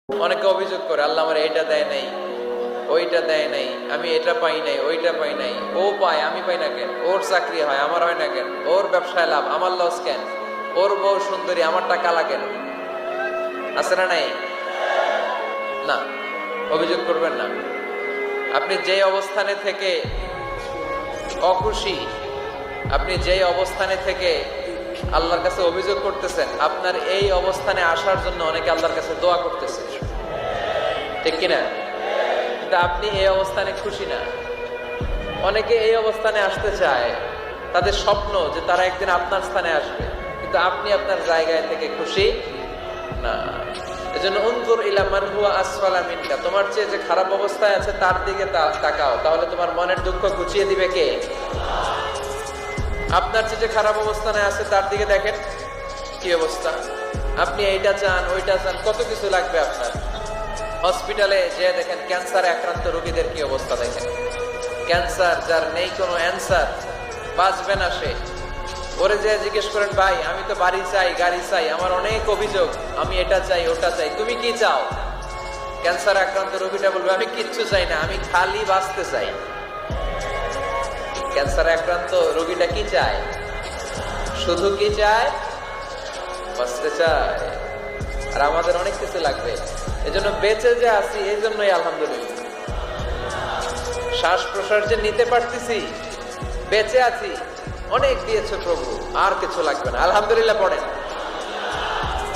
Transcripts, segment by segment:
অনেকে অভিযোগ করে আল্লাহ আমার এটা দেয় নাই, ওইটা দেয় নাই, আমি এটা পাই নাই, ওইটা পাই নাই। ও পায়, আমি পাই না কেন? ওর চাকরি হয়, আমার হয় না কেন? ওর ব্যবসায় লাভ, আমার লস কেন? ওর বউ সুন্দরী, আমারটা কালা কেন? আছে না নাই? না, অভিযোগ করবেন না। আপনি যে অবস্থানে থেকে অখুশি, আপনি যেই অবস্থানে থেকে আল্লাহর কাছে অভিযোগ করতেছেন, আপনার এই অবস্থানে আসার জন্য অনেকে আল্লাহর কাছে দোয়া করতেছে, ঠিক কিনা? কিন্তু আপনি এই অবস্থানে খুশি না। অনেকে এই অবস্থানে আসতে চায়, তাদের স্বপ্ন যে তারা একদিন আপনার স্থানে আসবে, কিন্তু আপনি আপনার জায়গায় থেকে খুশি না। এজন্য উনজুর ইলা মান হুয়া আসফালা মিনকা, তোমার চেয়ে যে খারাপ অবস্থায় আছে তার দিকে তাকাও, তাহলে তোমার মনের দুঃখ ঘুচিয়ে দিবে কে? আপনার চেয়ে যে খারাপ অবস্থানে আছে তার দিকে দেখেন কি অবস্থা। আপনি এইটা চান, ওইটা চান, কত কিছু লাগবে আপনার। হসপিটালে যে দেখেন ক্যান্সারে আক্রান্ত রোগীদের কি অবস্থা দেখেন। ক্যান্সার যার নেই কোনো অ্যান্সার, বাঁচবে না সে। ওরে যে জিজ্ঞেস করেন, ভাই আমি তো বাড়ি চাই, গাড়ি চাই, আমার অনেক অভিযোগ, আমি এটা চাই, ওটা চাই, তুমি কি চাও? ক্যান্সার আক্রান্ত রোগীটা বলবে, আমি কিচ্ছু চাই না, আমি খালি বাঁচতে চাই। ক্যান্সার আক্রান্ত রোগীটা কি চায়? শুধু কি চায়? বাঁচতে চায়। আর আমাদের অনেক কিছু লাগবে। এজন্য বেঁচে যে আছি, এই জন্যই আলহামদুলিল্লাহ। শ্বাস প্রশ্বাস যে নিতে পারতেছি, বেঁচে আছি, অনেক দিয়েছে প্রভু, আর কিছু লাগবে না। আলহামদুলিল্লাহ পড়েন।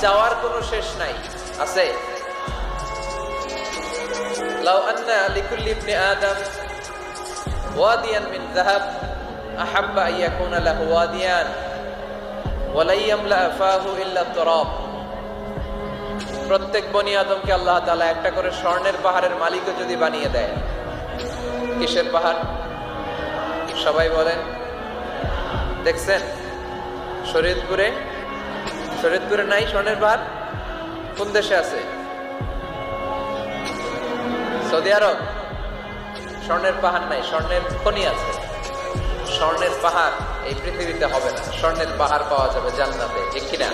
চাওয়ার কোনো শেষ নাই, আছে? লাউ আন্না লিকুল্লি ইবনি আদম ওয়াদিয়ান মিন যাহাব আহাব্বা আন ইয়াকুনা লাহু ওয়াদিয়ান ওয়া লা ইয়ামলা ফাহু ইল্লা তুরাব। প্রত্যেক বনি আদমকে আল্লাহ তাআলা একটা করে স্বর্ণের পাহাড়ের মালিকও যদি বানিয়ে দেয়। কিসের পাহাড়? সবাই বলেন। দেখছেন শরীয়তপুরে? শরীয়তপুরে নাই স্বর্ণের পাহাড়? কোন দেশে আছে? সৌদি আরব। স্বর্ণের পাহাড় নাই, স্বর্ণের খনি আছে। স্বর্ণের পাহাড় এই পৃথিবীতে হবে না, স্বর্ণের পাহাড় পাওয়া যাবে জান্নাতে, ঠিক কিনা?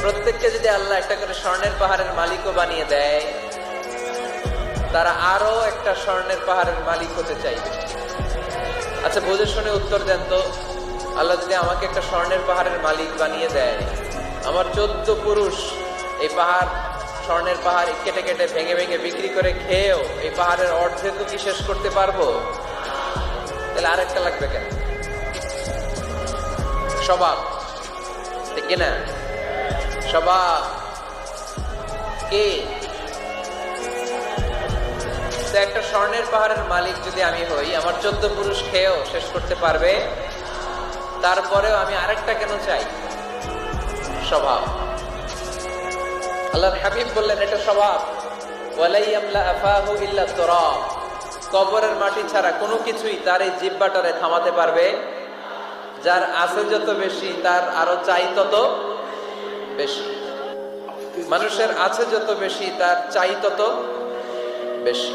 প্রত্যেককে যদি আল্লাহ একটা করে স্বর্ণের পাহাড়ের মালিকও বানিয়ে দেয়, তারা আরো একটা স্বর্ণের পাহাড়ের মালিক হতে চাইবে। আচ্ছা বুঝে শুনে উত্তর দেন তো, আল্লাহ যদি আমাকে একটা স্বর্ণের পাহাড়ের মালিক বানিয়ে দেয়, আমার 14 পুরুষ এই পাহাড়, স্বর্ণের পাহাড় কেটে কেটে ভেঙে ভেঙে বিক্রি করে খেয়েও এই পাহাড়ের অর্ধেক কি শেষ করতে পারবো? তাহলে আরেকটা লাগবে কেন? স্বভাব, ঠিক কিনা? স্বভাব কে? একটা স্বর্ণের পাহাড়ের মালিক যদি আমি হই, আমার 14 পুরুষ খেয়েও শেষ করতে পারবে, তারপরেও আমি আরেকটা কেন চাই? স্বভাব। আল্লাহর হাবিব বললেন এটা স্বভাব। ওয়ালা ইয়ামলা আফাহু ইল্লা তুরাব। কবরের মাটি ছাড়া কোনো কিছুই তার এই জিহ্বাটারে থামাতে পারবে। যার আছে যত বেশি, তার আরো চাই তত বেশি। মানুষের আছে যত বেশি, তার চাই তত বেশি।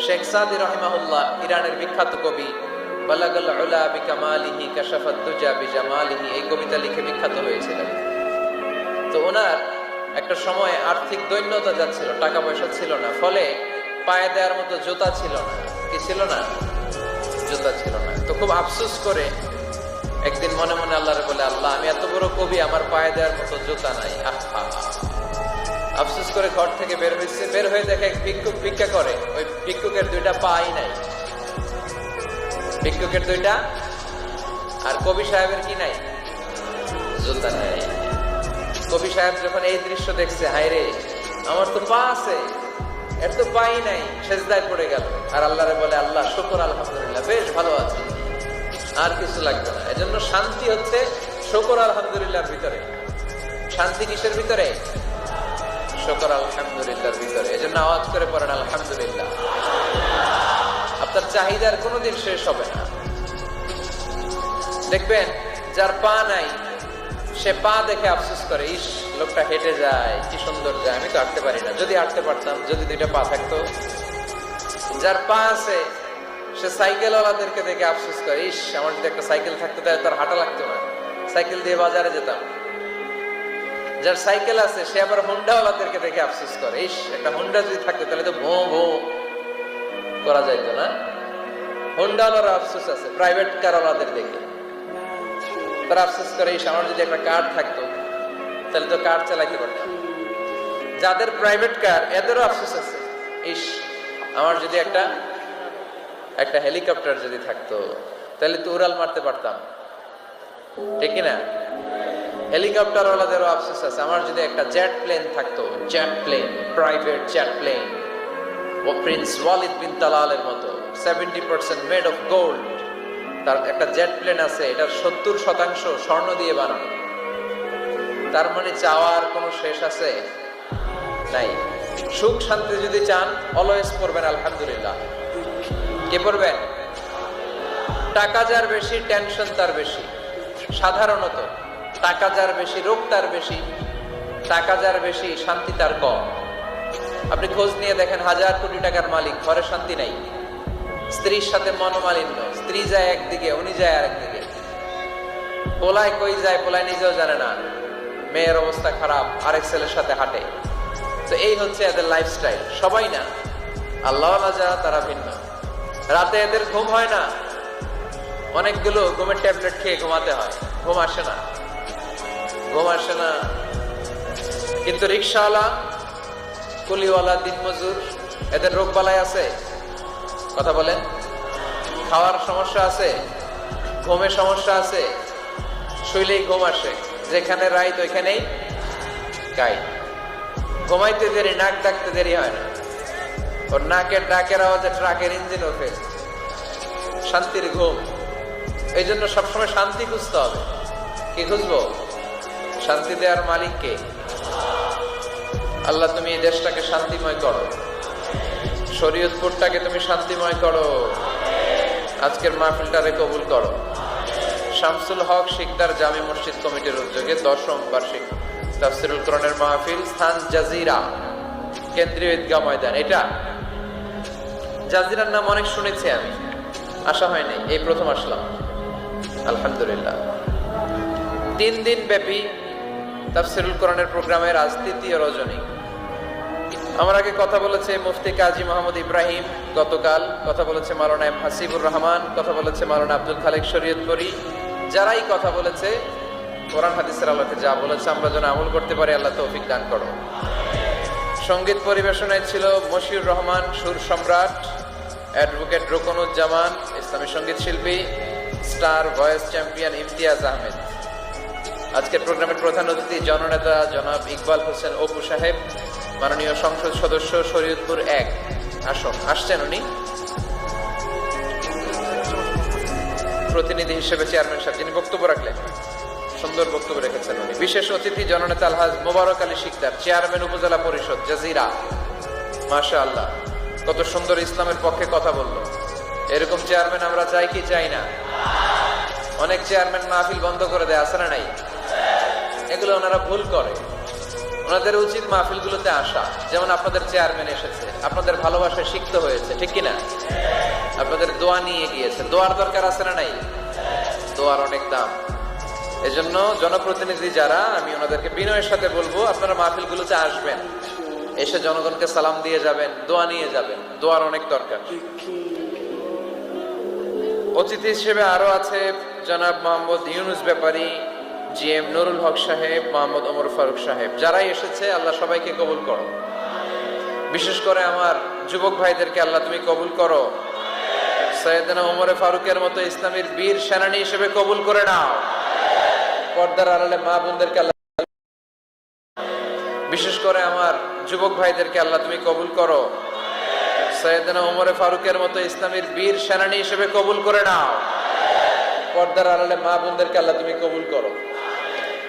শেখ সাদি রাহিমাহুল্লাহ, ইরানের বিখ্যাত কবি, বালাগাল উলা বিকামালিহি কাশাফাত দুজা বিজামালিহি, এই কবিতা লিখে বিখ্যাত হয়েছিলেন। তো ওনার একটা সময় আর্থিক দৈন্যতা যাচ্ছিল, টাকা পয়সা ছিল না, ফলে পায়ে দেওয়ার মতো জুতা ছিল না। কি ছিল না? জুতা ছিল না। তো খুব আফসোস করে একদিন মনে মনে আল্লাহরে বলে, আল্লাহ আমি এত বড় কবি, আমার পায়ে দেওয়ার মতো জুতা নাই। আফসোস করে ঘর থেকে বের হয়েছে। বের হয়ে দেখে এক ভিক্ষুক ভিক্ষা করে, ওই ভিক্ষুকের 2টা পাই নাই। ভিক্ষুকের 2টা, আর কবি সাহেবের কি নাই? জুতা নাই। কবি সাহেব যখন এই দৃশ্য দেখছে, হায় রে, আমার তো পা আছে, এর তো পাই নাই, সেজদায় পড়ে গেল। আর আল্লাহরে বলে, আল্লাহ শুকর, আলহামদুলিল্লাহ, বেশ ভালো আছে, আর কিছু লাগবে না। এজন্য শান্তি হচ্ছে শুকর আলহামদুলিল্লাহর ভিতরে। শান্তি কিসের ভিতরে? শুকর আলহামদুলিল্লাহর ভিতরে। এজন্য আওয়াজ করে পড়েন আলহামদুলিল্লাহ। আপনার চাহিদার কোনোদিন শেষ হবে না। দেখবেন যার পা নাই, সে পা দেখে আফসোস করে, ইস লোকটা হেঁটে যায়, কি সুন্দর যায়, আমি তো হাঁটতে পারি না, যদি হাঁটতে পারতাম, যদি 2টা পা থাকতো। যার পা আছে, সে সাইকেলওয়ালাদেরকে দেখে আফসোস করে, ইস আমার যদি একটা সাইকেল থাকতো তাহলে তার হাঁটা লাগতো না, সাইকেল দিয়ে বাজারে যেতাম। যার সাইকেল আছে সে আবার হুন্ডাওয়ালাদেরকে দেখে আফসোস করে, ইস একটা হুন্ডা যদি থাকতো তাহলে তো ভোঁ ভোঁ করা যাইতো না। হুন্ডাওয়ালার আফসোস আছে প্রাইভেট কারওয়ালাদের দেখে, তারা আফসোস করে ইস আমার যদি একটা কার থাকতো তাহলে তো কার চালাইতে পারতাম। যাদের প্রাইভেট কার এদেরও আফসোস আছে, ইস আমার যদি একটা হেলিকপ্টার যদি থাকতো তাহলে তো উড়াল মারতে পারতাম, ঠিক না? হেলিকপ্টার ওয়ালাদেরও আফসোস আছে, আমার যদি একটা জেট প্লেন থাকতো, jet plane, private jet plane, ও প্রিন্স ওয়ালিদ বিন তালালের মতো 70% মেড অফ গোল্ড, তার একটা জেট প্লেন আছে, এটার 70% স্বর্ণ দিয়ে বানানো। তার মানে চাওয়ার কোনো শেষ আছে নাই। সুখ শান্তি যদি চান অলওয়েজ পড়বেন আলহামদুলিল্লাহ। কে পড়বেন? টাকা যার বেশি টেনশন তার বেশি। সাধারণত টাকা যার বেশি রোগ তার বেশি, টাকা যার বেশি শান্তি তার কম। আপনি খোঁজ নিয়ে দেখেন 1000 কোটি টাকার মালিক, ঘরে শান্তি নাই, স্ত্রীর সাথে মনোমালিন্য, স্ত্রী যায় একদিকে উনি যায় আরেকদিকে, পোলায় কই যায় পোলায় নিজেও জানে না, মেয়ের অবস্থা খারাপ, আরেক ছেলের সাথে হাঁটে। তো এই হচ্ছে এদের লাইফস্টাইল। সবাই না, আল্লাহ যারা তারা ভিন্ন। রাতে এদের ঘুম হয় না, অনেকগুলো ঘুমের ট্যাবলেট খেয়ে ঘুমাতে হয়, ঘুম আসে না, ঘুম আসে না। কিন্তু রিক্সাওয়ালা, কুলিওয়ালা, দিনমজুর, এদের রোগ বালাই আছে? কথা বলেন। খাওয়ার সমস্যা আছে, ঘুমের সমস্যা আছে, শুইলেই ঘুম আসে, যেখানে রাইত ওইখানেই গাই। ঘুমাইতে দেরি, নাক ডাকতে দেরি হয় না, ওর নাকের ডাকের আওয়াজে ট্রাকের ইঞ্জিন ওঠে। শান্তির ঘুম। এই জন্য সবসময় শান্তি খুঁজতে হবে। কি খুঁজবো? শান্তি দেওয়ার মালিককে। আল্লাহ তুমি এই দেশটাকে শান্তিময় করো, শরীয়তপুরটাকে তুমি শান্তিময় করো, আজকের মাহফিলটারে কবুল করো। শামসুল হক শিকদার জামি মসজিদ কমিটির উদ্যোগে 10ম বার্ষিক তাফসিরুল কোরআনের মাহফিল, স্থান জাজিরা, কেন্দ্রীয় ঈদগাহ ময়দান। এটা জাজিরার নাম অনেক শুনেছি আমি, আসা হয়নি, এই প্রথম আসলাম আলহামদুলিল্লাহ। 3 দিন ব্যাপী তাফসিরুল কোরআনের প্রোগ্রামের আজ 3য় রজনী। আমার আগে কথা বলেছে মুফতি কাজী মোহাম্মদ ইব্রাহিম, গতকাল কথা বলেছে মাওলানা এম হাসিবুর রহমান, কথা বলেছে মাওলানা আব্দুল খালেক শরীয়তপুরী। যারাই কথা বলেছে কোরআন হাদিসের আলোকে যা বলেছে আমরা যেন আমল করতে পারি, আল্লাহ তৌফিক দান করো। সঙ্গীত পরিবেশনায় ছিল মশিউর রহমান, সুর সম্রাট, অ্যাডভোকেট রোকনুজ্জামান, ইসলামী সঙ্গীত শিল্পী, star voice champion Imtiaz Ahmed. আজকের প্রোগ্রামের প্রধান অতিথি জননেতা জনাব ইকবাল হোসেন অপু সাহেব, মাননীয় সংসদ সদস্য শরীয়তপুর 1 আসছেন উনি। প্রতিনিধি হিসেবে চেয়ারম্যান সাহেব যিনি বক্তব্য রাখলেন, সুন্দর বক্তব্য রেখেছেন উনি। বিশেষ অতিথি জননেতা আলহাজ মোবারক আলী শিকদার, চেয়ারম্যান উপজেলা পরিষদ জাজিরা। মাশাআল্লাহ, কত সুন্দর ইসলামের পক্ষে কথা বললো। এরকম চেয়ারম্যান আমরা চাই কি চাই না? অনেক চেয়ারম্যান মাহফিল বন্ধ করে দেয়, আছে না নাই? এগুলো ওনারা ভুল করে। ওনাদের উচিত মাহফিলগুলোতে আসা। যেমন আপনাদের চেয়ারম্যান এসেছে, আপনাদের ভালোবাসায় সিক্ত হয়েছে, ঠিক কিনা? আপনাদের দোয়া নিয়ে গিয়েছে, দোয়ার দরকার আছে না নাই? দোয়ার অনেক দাম। এজন্য জনপ্রতিনিধি যারা, আমি ওনাদেরকে বিনয়ের সাথে বলবো আপনারা মাহফিলগুলোতে আসবেন, এসে জনগণকে সালাম দিয়ে যাবেন, দোয়া নিয়ে যাবেন, দোয়ার অনেক দরকার। অতিথি হিসেবে আরো আছে জনাব মোহাম্মদ ইউনুস ব্যাপারী, জিএম নুরুল হক সাহেব, মোহাম্মদ ওমর ফারুক সাহেব। যারাই এসেছে আল্লাহ সবাইকে কবুল করো। বিশেষ করে আমার যুবক ভাইদেরকে আল্লাহ তুমি কবুল করো। সৈয়দনা ওমর ফারুকের মতো ইসলামের বীর সেনানী হিসেবে কবুল করে নাও। পর্দার আড়ালে মা বোনদেরকে আল্লাহ, বিশেষ করে আমার যুবক ভাইদেরকে আল্লাহ তুমি কবুল করো। সৈয়দনা ওমর ফারুকের মতো ইসলামের বীর সেনানী হিসেবে কবুল করে নাও। পর্দার আড়ালে মা বোনদেরকে আল্লাহ তুমি কবুল করো।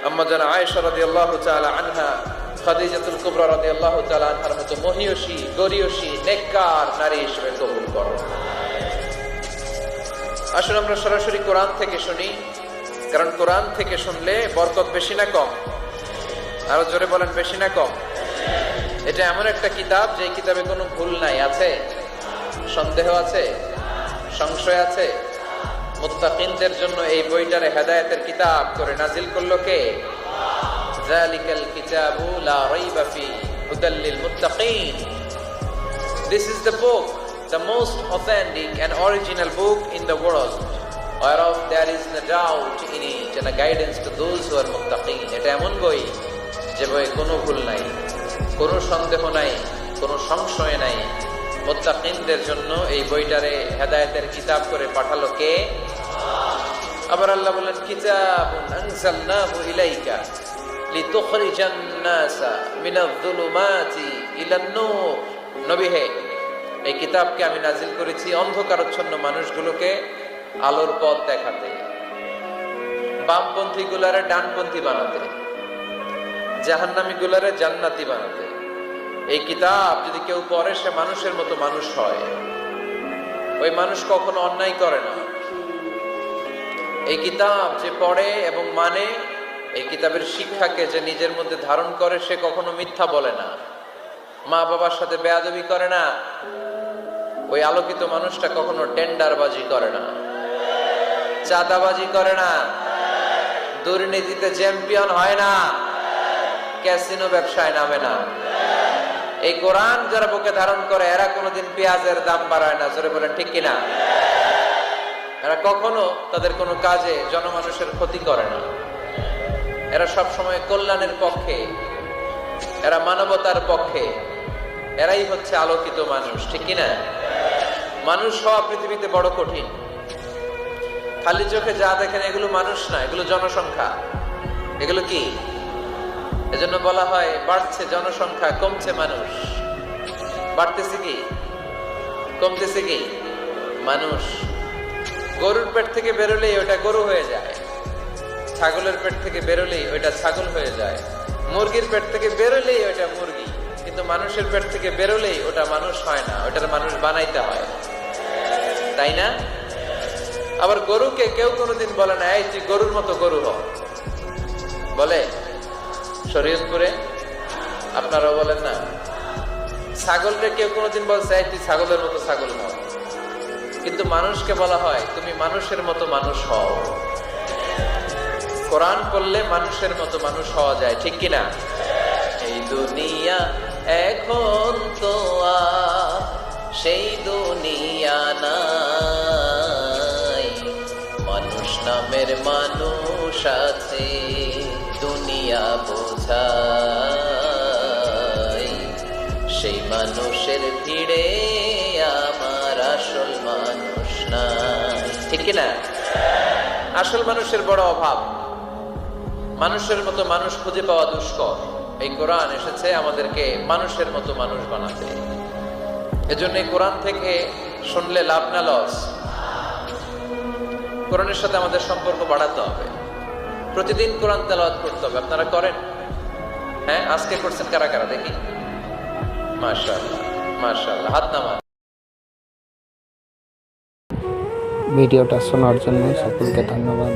আম্মা জান আয়েশা রাদিয়াল্লাহু তাআলা আনহা, খাদিজাতুল কুবরা রাদিয়াল্লাহু তাআলা আনহার মতো মহিয়সী, গরিয়সী, নেককার নারী হিসেবে কবুল করো। আসলে আমরা সরাসরি কোরআন থেকে শুনি, কারণ কোরআন থেকে শুনলে বরকত বেশি না কম? আরো জোরে বলেন, বেশি না কম? এটা এমন একটা কিতাব যে কিতাবে কোনো ভুল নাই। আছে? সন্দেহ আছে? সংশয় আছে? মুত্তাকিনদের জন্য এই বইটারে হেদায়েতের কিতাব করে নাজিল করলো কে? যালিকাল কিতাবু লা রাইবা ফি হুদাল লিল মুত্তাকিন। This is the book, the most authentic and original book in the world, whereof there is no doubt in it, and a guidance to those who are muttaqin. এটা এমন বই যে বইয়ে কোনো ভুল নাই, কোনো সন্দেহ নাই, কোনো সংশয় নাই। মুত্তাকিনদের জন্য এই বইটারে হেদায়েতের কিতাব করে পাঠালো কে? আবার আল্লাহ বলেন কিতাবুন আনজালনাহু ইলাইকা লিতুখরিজান নাসা মিনাজ যুলুমাতি ইলান নূর। নবী হে, এই কিতাবকে আমি নাজিল করেছি অন্ধকারাচ্ছন্ন মানুষগুলোকে আলোর পথ দেখাতে, বামপন্থী গুলারে ডানপন্থী বানাতে, জাহান্নামী গুলারে জান্নাতি বানাতে। এই কিতাব যদি কেউ পড়ে সে মানুষের মতো মানুষ হয়। ওই মানুষ কখনো অন্যায় করে না। এই কিতাব যে পড়ে এবং মানে, এই কিতাবের শিক্ষাকে যে নিজের মধ্যে ধারণ করে, সে কখনো মিথ্যা বলে না, মা বাবার সাথে বেয়াদবি করে না। ওই আলোকিত মানুষটা কখনো টেন্ডারবাজি করে না, চাঁদাবাজি করে না, দুর্নীতিতে চ্যাম্পিয়ন হয় না, ক্যাসিনো ব্যবসায় নামে না। এই কোরআন যারা বুকে ধারণ করে এরা কোনোদিন পেঁয়াজের দাম বাড়ায় না। জোরে বলেন ঠিক কিনা? এরা কখনো তাদের কোনো কাজে জনমানুষের ক্ষতি করে না। এরা সব সময় কল্যাণের পক্ষে, এরা মানবতার পক্ষে। এরাই হচ্ছে আলোকিত মানুষ, ঠিক কিনা? মানুষ হওয়া পৃথিবীতে বড় কঠিন। খালি চোখে যা দেখেন এগুলো মানুষ না, এগুলো জনসংখ্যা। এগুলো কি? এজন্য বলা হয় বাড়ছে জনসংখ্যা, কমছে মানুষ। বাড়তেছে কি, কমতেছে কি? মানুষ। গরুর পেট থেকে বেরোলেই ওটা গরু হয়ে যায়, ছাগলের পেট থেকে বেরোলেই ওইটা ছাগল হয়ে যায়, মুরগির পেট থেকে বেরোলেই ওইটা মুরগি। কিন্তু মানুষের পেট থেকে বেরোলেই ওটা মানুষ হয় না, ওটার মানুষ বানাইতে হয়, তাই না? আবার গরুকে কেউ কোনোদিন বলে না এই তুই গরুর মতো গরু হ, বলে? শরীয়তপুরে আপনারাও বলেন না? ছাগলকে কেউ কোনোদিন বলছে এই তুই ছাগলের মতো ছাগল হ। কিন্তু মানুষকে বলা হয় তুমি মানুষের মতো মানুষ হও। কোরআন পড়লে মানুষের মতো মানুষ হওয়া যায়, ঠিক কিনা? এই দুনিয়া এখন তো আর সেই দুনিয়া নাই, মানুষ নামের মানুষ আছে দুনিয়া বোঝাই, সেই মানুষের ভিড়ে আমার আসল মানুষ নাই, ঠিক কিনা? আসল মানুষের বড় অভাব, মানুষের মতো মানুষ খুঁজে পাওয়া দুষ্কর। এই কোরআন এসেছে আমাদেরকে মানুষের মতো মানুষ বানাতে। এজন্য এই কোরআন থেকে শুনলে লাভ না লস? কোরআনের সাথে আমাদের সম্পর্ক বাড়াতে হবে। প্রতিদিন কোরআন তেলাওয়াত করতে হবে। আপনারা করেন? হ্যাঁ, আজকে করছেন কারা কারা দেখি? মাশাআল্লাহ, মাশাআল্লাহ, হাত নামান। ভিডিওটা শোনার জন্য সকলকে ধন্যবাদ।